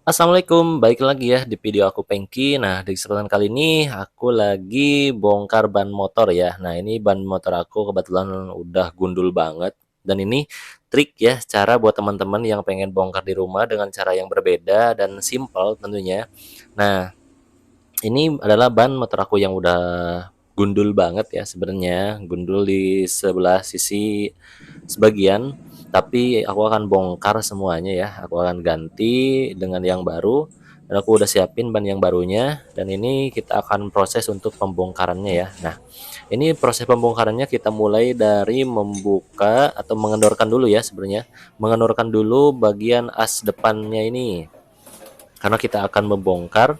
Assalamualaikum, balik lagi ya di video aku Pengki. Nah, di kesempatan kali ini aku lagi bongkar ban motor ya. Nah, ini ban motor aku kebetulan udah gundul banget. Dan ini trik ya, cara buat teman-teman yang pengen bongkar di rumah dengan cara yang berbeda dan simple tentunya. Nah, ini adalah ban motor aku yang udah gundul banget ya sebenarnya, gundul di sebelah sisi sebagian, tapi aku akan bongkar semuanya ya. Aku akan ganti dengan yang baru dan aku udah siapin ban yang barunya dan ini kita akan proses untuk pembongkarannya ya. Nah, ini proses pembongkarannya kita mulai dari membuka atau mengendorkan dulu ya sebenarnya. Mengendorkan dulu bagian as depannya ini. Karena kita akan membongkar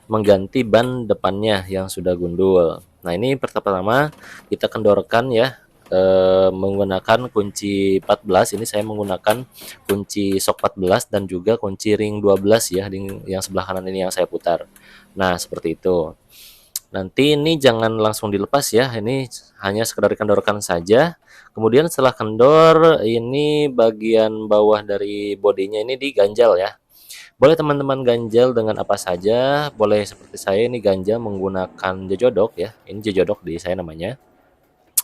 mengganti ban depannya yang sudah gundul. Nah, ini pertama kita kendorkan ya menggunakan kunci 14. Ini saya menggunakan kunci sok 14 dan juga kunci ring 12 ya, ring yang sebelah kanan ini yang saya putar. Nah, seperti itu. Nanti ini jangan langsung dilepas ya, ini hanya sekedar kendorkan saja. Kemudian setelah kendor, ini bagian bawah dari bodinya ini diganjal ya. Boleh teman-teman ganjal dengan apa saja, boleh seperti saya ini ganjal menggunakan jejodok ya, ini jejodok di saya namanya,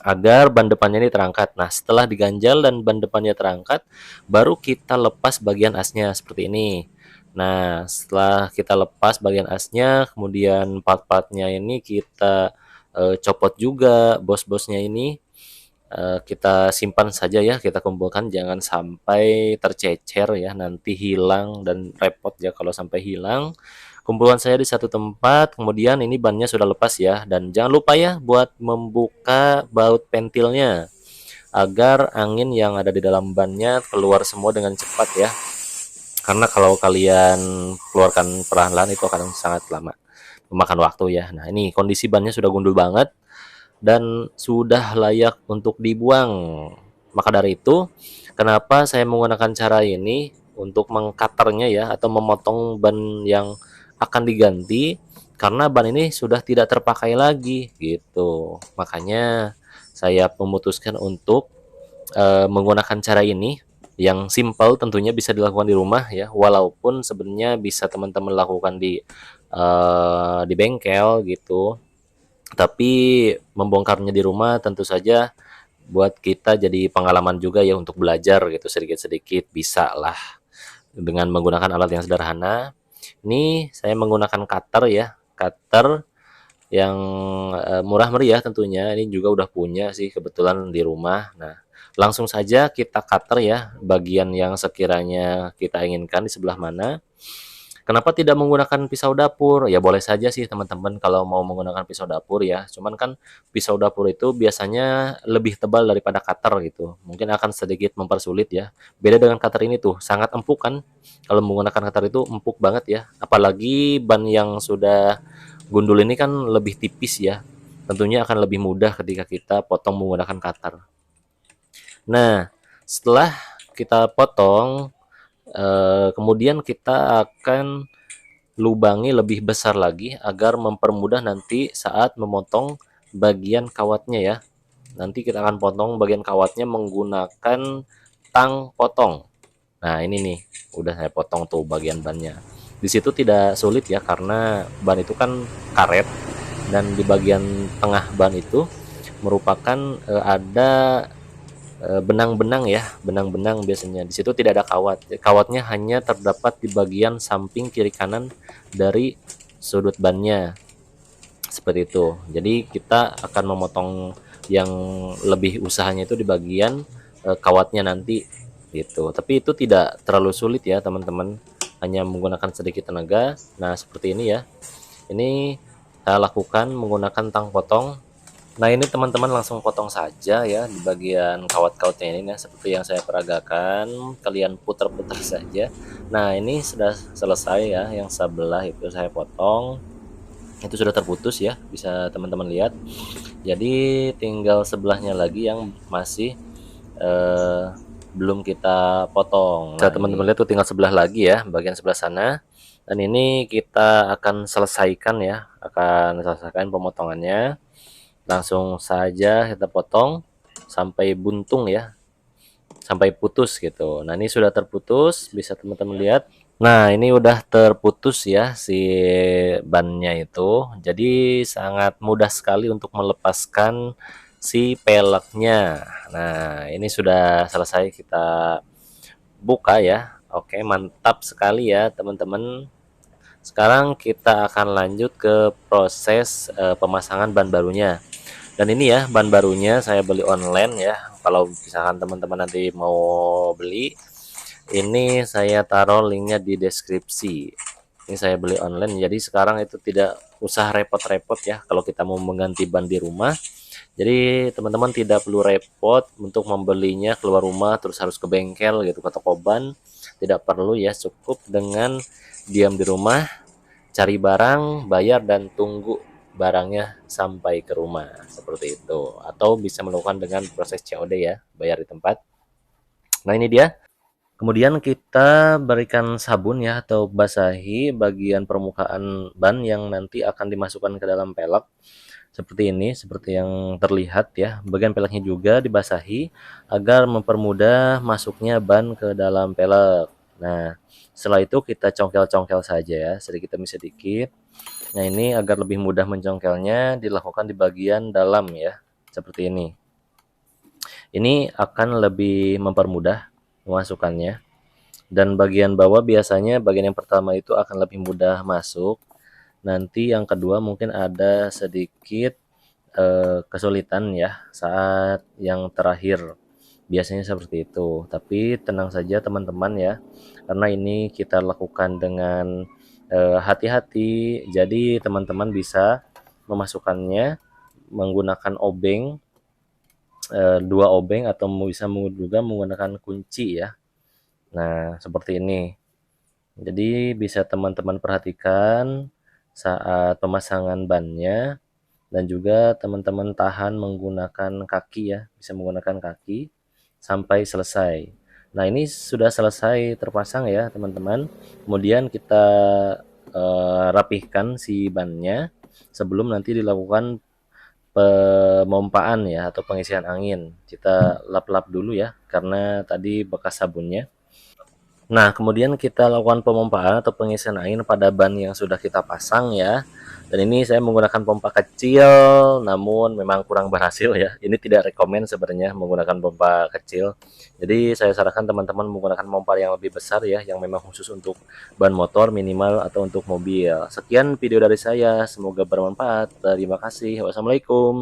agar ban depannya ini terangkat. Nah, setelah diganjal dan ban depannya terangkat, baru kita lepas bagian asnya seperti ini. Nah, setelah kita lepas bagian asnya, kemudian part-partnya ini kita copot juga, bos-bosnya ini kita simpan saja ya, kita kumpulkan, jangan sampai tercecer ya, nanti hilang dan repot ya kalau sampai hilang. Kumpulan saya di satu tempat, kemudian ini bannya sudah lepas ya, dan jangan lupa ya buat membuka baut pentilnya agar angin yang ada di dalam bannya keluar semua dengan cepat ya. Karena kalau kalian keluarkan perlahan-lahan itu akan sangat lama, memakan waktu ya. Nah, ini kondisi bannya sudah gundul banget dan sudah layak untuk dibuang. Maka dari itu, kenapa saya menggunakan cara ini untuk mengkaternya ya atau memotong ban yang akan diganti, karena ban ini sudah tidak terpakai lagi gitu. Makanya saya memutuskan untuk menggunakan cara ini yang simple, tentunya bisa dilakukan di rumah ya, walaupun sebenarnya bisa teman-teman lakukan di bengkel gitu, tapi membongkarnya di rumah tentu saja buat kita jadi pengalaman juga ya untuk belajar gitu, sedikit-sedikit bisa lah dengan menggunakan alat yang sederhana. Ini saya menggunakan cutter ya, cutter yang murah meriah tentunya, ini juga udah punya sih kebetulan di rumah. Nah, langsung saja kita cutter ya bagian yang sekiranya kita inginkan di sebelah mana. Kenapa tidak menggunakan pisau dapur? Ya boleh saja sih teman-teman kalau mau menggunakan pisau dapur ya. Cuman kan pisau dapur itu biasanya lebih tebal daripada cutter gitu. Mungkin akan sedikit mempersulit ya. Beda dengan cutter ini tuh, sangat empuk kan. Kalau menggunakan cutter itu empuk banget ya. Apalagi ban yang sudah gundul ini kan lebih tipis ya. Tentunya akan lebih mudah ketika kita potong menggunakan cutter. Nah, setelah kita potong, kemudian kita akan lubangi lebih besar lagi agar mempermudah nanti saat memotong bagian kawatnya ya. Nanti kita akan potong bagian kawatnya menggunakan tang potong. Nah, ini nih, udah saya potong tuh bagian bannya. Di situ tidak sulit ya karena ban itu kan karet dan di bagian tengah ban itu merupakan ada benang-benang ya, benang-benang biasanya. Di situ tidak ada kawat. Kawatnya hanya terdapat di bagian samping kiri kanan dari sudut bannya. Seperti itu. Jadi kita akan memotong yang lebih usahanya itu di bagian kawatnya nanti gitu. Tapi itu tidak terlalu sulit ya, teman-teman. Hanya menggunakan sedikit tenaga. Nah, seperti ini ya. Ini saya lakukan menggunakan tang potong. Nah, ini teman-teman langsung potong saja ya di bagian kawat-kawatnya ini ya, seperti yang saya peragakan, kalian putar-putar saja. Nah, ini sudah selesai ya, yang sebelah itu saya potong. Itu sudah terputus ya, bisa teman-teman lihat. Jadi tinggal sebelahnya lagi yang masih eh, belum kita potong. Bisa teman-teman lihat tuh tinggal sebelah lagi ya, bagian sebelah sana. Dan ini kita akan selesaikan ya, akan selesaikan pemotongannya. Langsung saja kita potong sampai buntung ya, sampai putus gitu. Nah, ini sudah terputus, bisa teman-teman lihat. Nah, ini udah terputus ya si bannya itu. Jadi sangat mudah sekali untuk melepaskan si peleknya. Nah, ini sudah selesai kita buka ya. Oke, mantap sekali ya teman-teman. Sekarang kita akan lanjut ke proses pemasangan ban barunya. Dan ini ya ban barunya saya beli online ya. Kalau misalkan teman-teman nanti mau beli, ini saya taruh linknya di deskripsi. Ini saya beli online, jadi sekarang itu tidak usah repot-repot ya kalau kita mau mengganti ban di rumah. Jadi teman-teman tidak perlu repot untuk membelinya keluar rumah terus harus ke bengkel gitu, ke toko ban. Tidak perlu ya, cukup dengan diam di rumah, cari barang, bayar dan tunggu barangnya sampai ke rumah seperti itu. Atau bisa melakukan dengan proses COD ya, bayar di tempat. Nah, ini dia. Kemudian kita berikan sabun ya atau basahi bagian permukaan ban yang nanti akan dimasukkan ke dalam pelek. Seperti ini, seperti yang terlihat ya. Bagian peleknya juga dibasahi agar mempermudah masuknya ban ke dalam pelek. Nah, setelah itu kita congkel-congkel saja ya, sedikit demi sedikit. Nah, ini agar lebih mudah mencongkelnya dilakukan di bagian dalam ya, seperti ini. Ini akan lebih mempermudah memasukkannya. Dan bagian bawah biasanya bagian yang pertama itu akan lebih mudah masuk. Nanti yang kedua mungkin ada sedikit kesulitan ya saat yang terakhir. Biasanya seperti itu. Tapi tenang saja teman-teman ya. Karena ini kita lakukan dengan hati-hati. Jadi teman-teman bisa memasukkannya menggunakan obeng, dua obeng atau bisa juga menggunakan kunci ya. Nah, seperti ini. Jadi bisa teman-teman perhatikan saat pemasangan bannya dan juga teman-teman tahan menggunakan kaki ya, bisa menggunakan kaki sampai selesai. Nah, ini sudah selesai terpasang ya, teman-teman. Kemudian kita rapihkan si bannya sebelum nanti dilakukan pemompaan ya atau pengisian angin. Kita lap-lap dulu ya karena tadi bekas sabunnya. Nah, kemudian kita lakukan pemompaan atau pengisian angin pada ban yang sudah kita pasang ya. Dan ini saya menggunakan pompa kecil, namun memang kurang berhasil ya. Ini tidak rekomend sebenarnya menggunakan pompa kecil. Jadi saya sarankan teman-teman menggunakan pompa yang lebih besar ya, yang memang khusus untuk ban motor minimal atau untuk mobil. Sekian video dari saya, semoga bermanfaat. Terima kasih. Wassalamualaikum.